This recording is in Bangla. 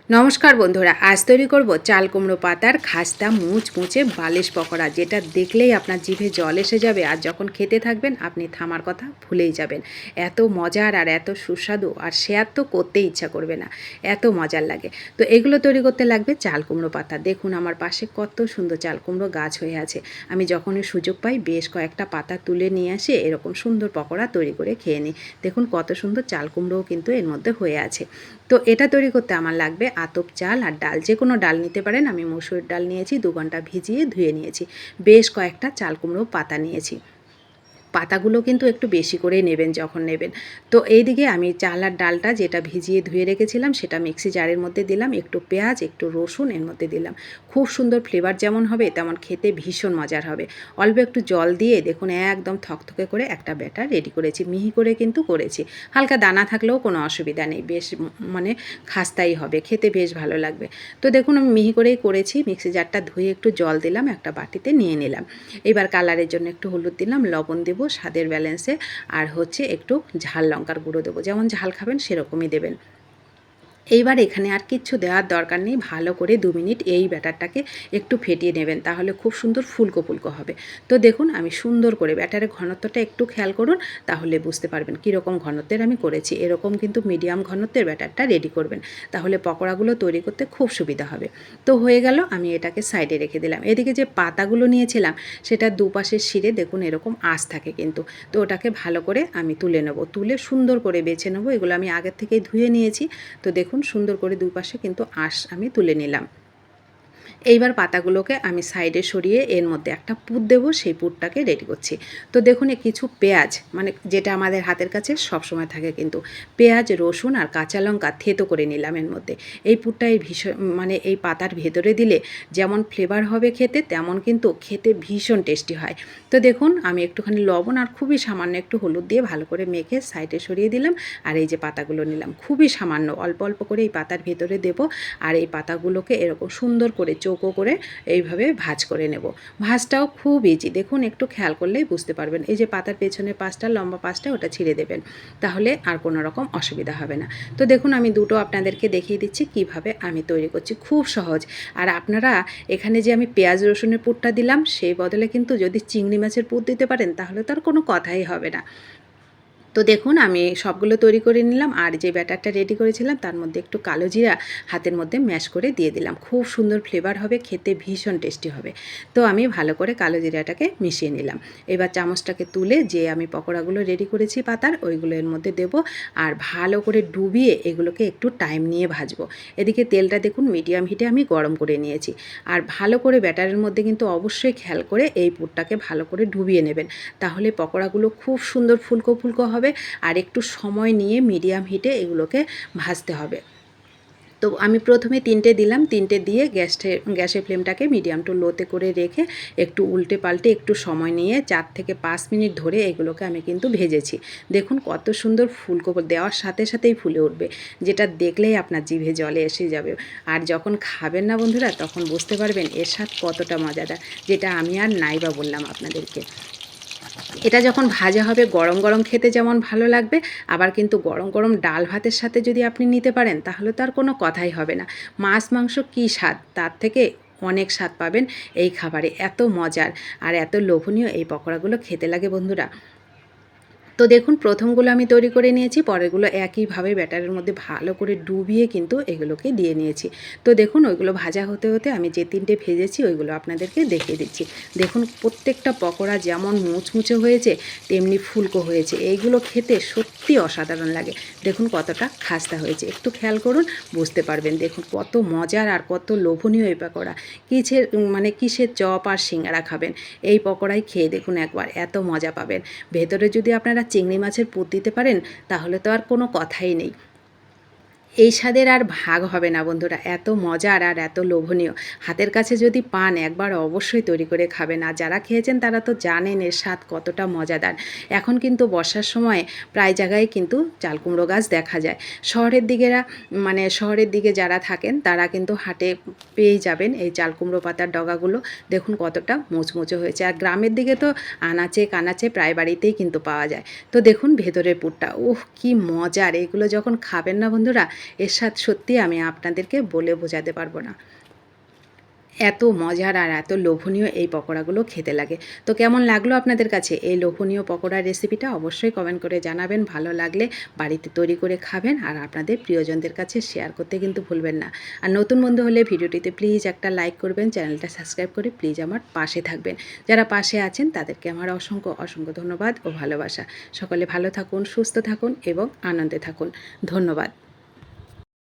নমস্কার বন্ধুরা, আজ তৈরি করব চাল কুমড়ো পাতার খাস্তা মুচমুচে বালিশ পকোড়া, যেটা দেখলেই আপনার জিভে জল এসে যাবে। আর যখন খেতে থাকবেন আপনি থামার কথা ভুলেই যাবেন। এত মজার আর এত সুস্বাদু, আর শেয়ার তো করতে ইচ্ছা করবে না, এত মজার লাগে। তো এগুলো তৈরি করতে লাগবে চাল কুমড়ো পাতা। দেখুন আমার পাশে কত সুন্দর চাল কুমড়ো গাছ হয়ে আছে। আমি যখনই সুযোগ পাই বেশ কয়েকটা পাতা তুলে নিয়ে আসে এরকম সুন্দর পকোড়া তৈরি করে খেয়ে নিই। দেখুন কত সুন্দর চাল কুমড়োও কিন্তু এর মধ্যে হয়ে আছে। তো এটা তৈরি করতে আমার লাগবে আতপ চাল আর ডাল, যে কোনো ডাল নিতে পারেন। আমি মসুর ডাল নিয়েছি, 2 ঘন্টা ভিজিয়ে ধুয়ে নিয়েছি। বেশ কয়েকটা চাল কুমড়ো পাতা নিয়েছি। পাতাগুলো কিন্তু একটু বেশি করেই নেবেন যখন নেবেন। তো এইদিকে আমি চাল আর ডালটা যেটা ভিজিয়ে ধুয়ে রেখেছিলাম সেটা মিক্সি জারের মধ্যে দিলাম। একটু পেঁয়াজ, একটু রসুন এর মধ্যে দিলাম। খুব সুন্দর ফ্লেভার যেমন হবে তেমন খেতে ভীষণ মজার হবে। অল্প একটু জল দিয়ে দেখুন একদম থকথকে করে একটা ব্যাটার রেডি করেছি। মিহি করে কিন্তু করেছি। হালকা দানা থাকলেও কোনো অসুবিধা নেই, বেশ মানে খাস্তাই হবে, খেতে বেশ ভালো লাগবে। তো দেখুন আমি মিহি করেই করেছি। মিক্সি জারটা ধুয়ে একটু জল দিলাম, একটা বাটিতে নিয়ে নিলাম। এবার কালারের জন্য একটু হলুদ দিলাম, লবণ দেবো স্বাদের ব্যালেন্সে, আর হচ্ছে একটু ঝাল লঙ্কার গুঁড়ো দেবো, যেমন ঝাল খাবেন সেরকমই দেবেন। এইবার এখানে আর কিচ্ছু দেওয়ার দরকার নেই। ভালো করে 2 মিনিট এই ব্যাটারটাকে একটু ফেটিয়ে নেবেন, তাহলে খুব সুন্দর ফুলকো ফুলকো হবে। তো দেখুন আমি সুন্দর করে ব্যাটারের ঘনত্বটা একটু খেয়াল করুন, তাহলে বুঝতে পারবেন কীরকম ঘনত্বের আমি করেছি। এরকম কিন্তু মিডিয়াম ঘনত্বের ব্যাটারটা রেডি করবেন, তাহলে পকোড়াগুলো তৈরি করতে খুব সুবিধা হবে। তো হয়ে গেল, আমি এটাকে সাইডে রেখে দিলাম। এদিকে যে পাতাগুলো নিয়েছিলাম সেটা দুপাশের শিরে দেখুন এরকম আঁশ থাকে কিন্তু। তো ওটাকে ভালো করে আমি তুলে নেব, তুলে সুন্দর করে বেছে নেব। এগুলো আমি আগের থেকেই ধুয়ে নিয়েছি। তো দেখুন সুন্দর করে দুই পাশে কিন্তু আঁশ আমি তুলে নিলাম। এইবার পাতাগুলোকে আমি সাইডে সরিয়ে এর মধ্যে একটা পুর দেবো, সেই পুরটাকে রেডি করছি। তো দেখুন কিছু পেঁয়াজ, মানে যেটা আমাদের হাতের কাছে সবসময় থাকে কিন্তু, পেঁয়াজ, রসুন আর কাঁচা লঙ্কা থেতো করে নিলাম এর মধ্যে। এই পুরটা এই ভীষণ মানে এই পাতার ভেতরে দিলে যেমন ফ্লেভার হবে খেতে, তেমন কিন্তু খেতে ভীষণ টেস্টি হয়। তো দেখুন আমি একটুখানি লবণ আর খুবই সামান্য একটু হলুদ দিয়ে ভালো করে মেখে সাইডে সরিয়ে দিলাম। আর এই যে পাতাগুলো নিলাম, খুবই সামান্য অল্প অল্প করে এই পাতার ভেতরে দেব। আর এই পাতাগুলোকে এরকম সুন্দর করে চৌকো করে এইভাবে ভাঁজ করে নেব। ভাঁজটাও খুব ইজি, দেখুন একটু খেয়াল করলেই বুঝতে পারবেন। এই যে পাতার পেছনের পাশটা, লম্বা পাশটা, ওটা ছিঁড়ে দেবেন, তাহলে আর কোনো রকম অসুবিধা হবে না। তো দেখুন আমি দুটো আপনাদেরকে দেখিয়ে দিচ্ছি কিভাবে আমি তৈরি করছি, খুব সহজ। আর আপনারা এখানে যে আমি পেঁয়াজ রসুনের পুরটা দিলাম, সেই বদলে কিন্তু যদি চিংড়ি মাছের পুর দিতে পারেন তাহলে তো আর কোনো কথাই হবে না। তো দেখুন আমি সবগুলো তৈরি করে নিলাম। আর যে ব্যাটারটা রেডি করেছিলাম তার মধ্যে একটু কালো জিরা হাতের মধ্যে ম্যাশ করে দিয়ে দিলাম। খুব সুন্দর ফ্লেভার হবে, খেতে ভীষণ টেস্টি হবে। তো আমি ভালো করে কালো জিরাটাকে মিশিয়ে নিলাম। এবার চামচটাকে তুলে যে আমি পকোড়াগুলো রেডি করেছি পাতার, ওইগুলো এর মধ্যে দেব। আর ভালো করে ডুবিয়ে এগুলোকে একটু টাইম নিয়ে ভাজবো। এদিকে তেলটা দেখুন মিডিয়াম হিটে আমি গরম করে নিয়েছি। আর ভালো করে ব্যাটারের মধ্যে কিন্তু অবশ্যই খেয়াল করে এই পুরটাকে ভালো করে ডুবিয়ে নেবেন, তাহলে পকোড়াগুলো খুব সুন্দর ফুলকো ফুলকো হবে। আর একটু সময় নিয়ে মিডিয়াম হিটে এগুলোকে ভাজতে হবে। তো আমি প্রথমে 3টে দিলাম, 3টে দিয়ে গ্যাসের ফ্লেমটাকে মিডিয়াম টু লোতে করে রেখে একটু উল্টে পাল্টে একটু সময় নিয়ে 4 থেকে 5 মিনিট ধরে এগুলোকে আমি কিন্তু ভেজেছি। দেখুন কত সুন্দর ফুলকো দেওয়ার সাথে সাথেই ফুলে উঠবে, যেটা দেখলেই আপনার জিভে জলে এসে যাবে। আর যখন খাবেন না বন্ধুরা, তখন বুঝতে পারবেন এর স্বাদ কতটা মজাদার, যেটা আমি আর নাইবা বললাম আপনাদেরকে। এটা যখন ভাজা হবে গরম গরম খেতে যেমন ভালো লাগবে, আবার কিন্তু গরম গরম ডাল ভাতের সাথে যদি আপনি নিতে পারেন তাহলে তো আর কোনো কথাই হবে না। মাছ মাংস কী স্বাদ, তার থেকে অনেক স্বাদ পাবেন এই খাবারে। এত মজার আর এত লোভনীয় এই পকোড়াগুলো খেতে লাগে বন্ধুরা। তো দেখুন প্রথমগুলো আমি তৈরি করে নিয়েছি, পরেরগুলো একইভাবে ব্যাটারের মধ্যে ভালো করে ডুবিয়ে কিন্তু এগুলোকে দিয়ে নিয়েছি। তো দেখুন ওইগুলো ভাজা হতে হতে আমি যে 3টে ভেজেছি ওইগুলো আপনাদেরকে দেখিয়ে দিচ্ছি। দেখুন প্রত্যেকটা পকোড়া যেমন মুচমুচে হয়েছে তেমনি ফুলকো হয়েছে। এইগুলো খেতে সত্যি অসাধারণ লাগে। দেখুন কতটা খাস্তা হয়েছে, একটু খেয়াল করুন বুঝতে পারবেন। দেখুন কত মজার আর কত লোভনীয় এই পকোড়া। কিসের চপ আর সিঙ্গারা খাবেন, এই পকোড়াই খেয়ে দেখুন একবার, এত মজা পাবেন। ভেতরে যদি আপনারা চিংড়ি মাছের পুর দিতে পারেন তাহলে তো আর কোনো কথাই নেই। এই স্বাদের আর ভাগ হবে না বন্ধুরা, এত মজার আর এত লোভনীয়। হাতের কাছে যদি পান একবার অবশ্যই তৈরি করে খাবেন। আর যারা খেয়েছেন তারা তো জানেন এর স্বাদ কতটা মজাদার। এখন কিন্তু বর্ষার সময় প্রায় জায়গায় কিন্তু চাল কুমড়ো গাছ দেখা যায়। শহরের দিকে যারা থাকেন তারা কিন্তু হাটে পেয়েই যাবেন এই চাল কুমড়ো পাতার ডগাগুলো। দেখুন কতটা মুচমুচে হয়েছে। আর গ্রামের দিকে তো আনাচে কানাচে প্রায় বাড়িতেই কিন্তু পাওয়া যায়। তো দেখুন ভেতরের পুরটা, কি মজার! এগুলো যখন খাবেন না বন্ধুরা, এর স্বাদ সত্যি আমি আপনাদেরকে বলে বোঝাতে পারবো না। এত মজার আর এত লোভনীয় এই পকোড়াগুলো খেতে লাগে। তো কেমন লাগলো আপনাদের কাছে এই লোভনীয় পকোড়ার রেসিপিটা অবশ্যই কমেন্ট করে জানাবেন। ভালো লাগলে বাড়িতে তৈরি করে খাবেন আর আপনাদের প্রিয়জনদের কাছে শেয়ার করতে কিন্তু ভুলবেন না। আর নতুন বন্ধু হলে ভিডিওটিতে প্লিজ একটা লাইক করবেন, চ্যানেলটা সাবস্ক্রাইব করে প্লিজ আমার পাশে থাকবেন। যারা পাশে আছেন তাদেরকে আমার অসংখ্য অসংখ্য ধন্যবাদ ও ভালোবাসা। সকলে ভালো থাকুন, সুস্থ থাকুন এবং আনন্দে থাকুন। ধন্যবাদ।